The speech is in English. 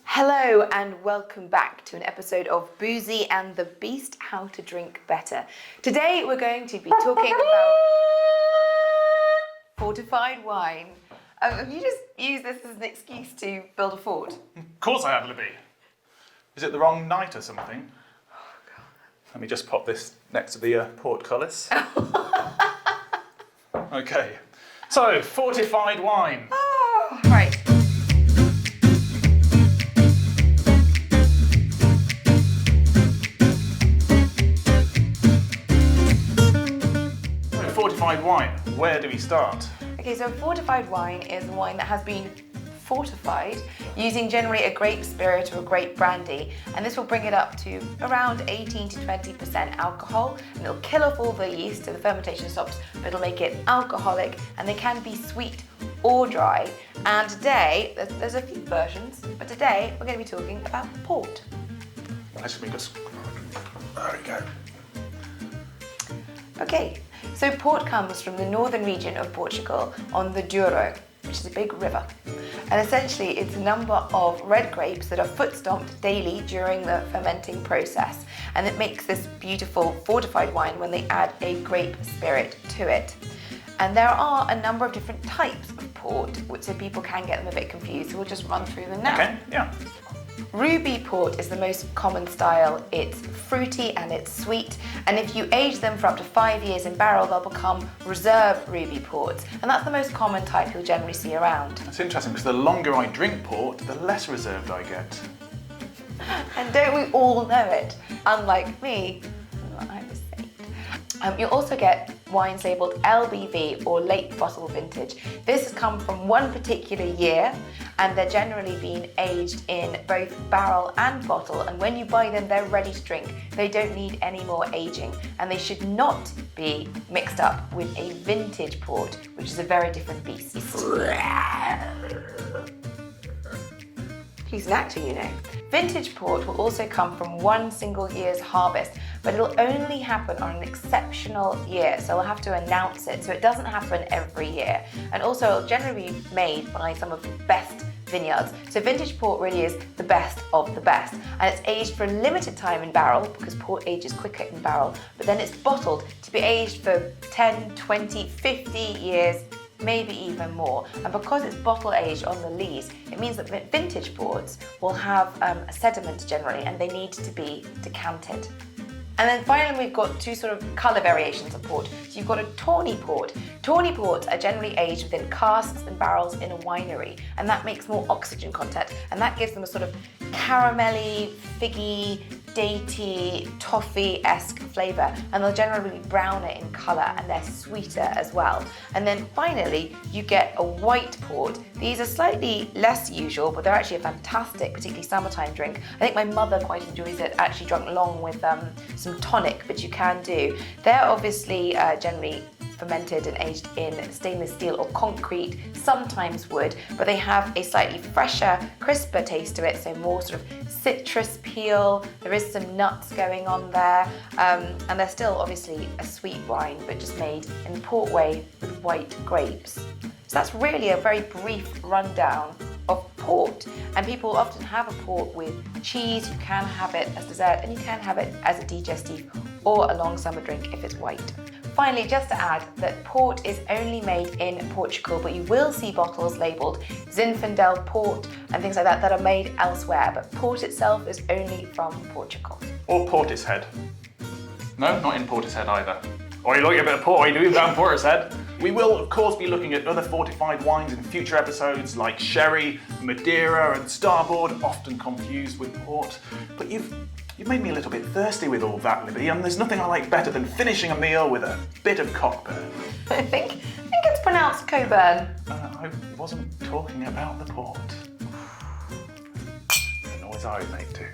Hello and welcome back to an episode of Boozy and the Beast, How to Drink Better. Today we're going to be talking about fortified wine. Have you just used this as an excuse to build a fort? Of course I have, Libby. Is it the wrong night or something? Oh, God. Let me just pop this next to the portcullis. Okay, so fortified wine. Oh, right. Fortified wine, where do we start? Okay, so fortified wine is wine that has been fortified using generally a grape spirit or a grape brandy, and this will bring it up to around 18 to 20% alcohol, and it'll kill off all the yeast so the fermentation stops, but it'll make it alcoholic, and they can be sweet or dry. And today, there's a few versions, but today we're going to be talking about port. Let me just... There we go. Okay, so port comes from the northern region of Portugal on the Douro, which is a big river. And essentially it's a number of red grapes that are foot stomped daily during the fermenting process. And it makes this beautiful fortified wine when they add a grape spirit to it. And there are a number of different types of port, so people can get them a bit confused. So we'll just run through them now. Okay, yeah. Ruby port is the most common style. It's fruity and it's sweet, and if you age them for up to 5 years in barrel, they'll become reserve ruby ports, and that's the most common type you'll generally see around. That's interesting because the longer I drink port, the less reserved I get. And don't we all know it? Unlike me, I'm a saint. You'll also get wines labelled LBV or late bottle vintage. This has come from one particular year, and they're generally being aged in both barrel and bottle, and when you buy them they're ready to drink. They don't need any more aging, and they should not be mixed up with a vintage port, which is a very different beast. He's an actor, you know. Vintage port will also come from one single year's harvest, but it'll only happen on an exceptional year, so we'll have to announce it, so it doesn't happen every year. And also it'll generally be made by some of the best vineyards. So vintage port really is the best of the best, and it's aged for a limited time in barrel because port ages quicker in barrel, but then it's bottled to be aged for 10, 20, 50 years, maybe even more. And because it's bottle aged on the lees, it means that vintage ports will have a sediment generally, and they need to be decanted. And then finally we've got two sort of colour variations of port. So you've got a tawny port. Tawny ports are generally aged within casks and barrels in a winery, and that makes more oxygen content, and that gives them a sort of caramelly, figgy, datey, toffee-esque flavour, and they'll generally be browner in colour and they're sweeter as well. And then finally you get a white port. These are slightly less usual, but they're actually a fantastic, particularly summertime drink. I think my mother quite enjoys it, actually drunk along with some tonic, but you can do. They're obviously generally fermented and aged in stainless steel or concrete, sometimes wood, but they have a slightly fresher, crisper taste to it, so more sort of citrus peel, there is some nuts going on there, and they're still obviously a sweet wine, but just made in the port way with white grapes. So that's really a very brief rundown of port, and people often have a port with cheese. You can have it as dessert, and you can have it as a digestif or a long summer drink if it's white. Finally, just to add that port is only made in Portugal, but you will see bottles labelled Zinfandel port and things like that that are made elsewhere, but port itself is only from Portugal. Or Portishead. No, not in Portishead either. Or you're looking at a bit of port, or you're doing down Portishead. We will, of course, be looking at other fortified wines in future episodes like sherry, Madeira and Starboard, often confused with port. But you've made me a little bit thirsty with all that, Libby, and there's nothing I like better than finishing a meal with a bit of cockburn. I think it's pronounced Coburn. I wasn't talking about the port. The noise I would make too.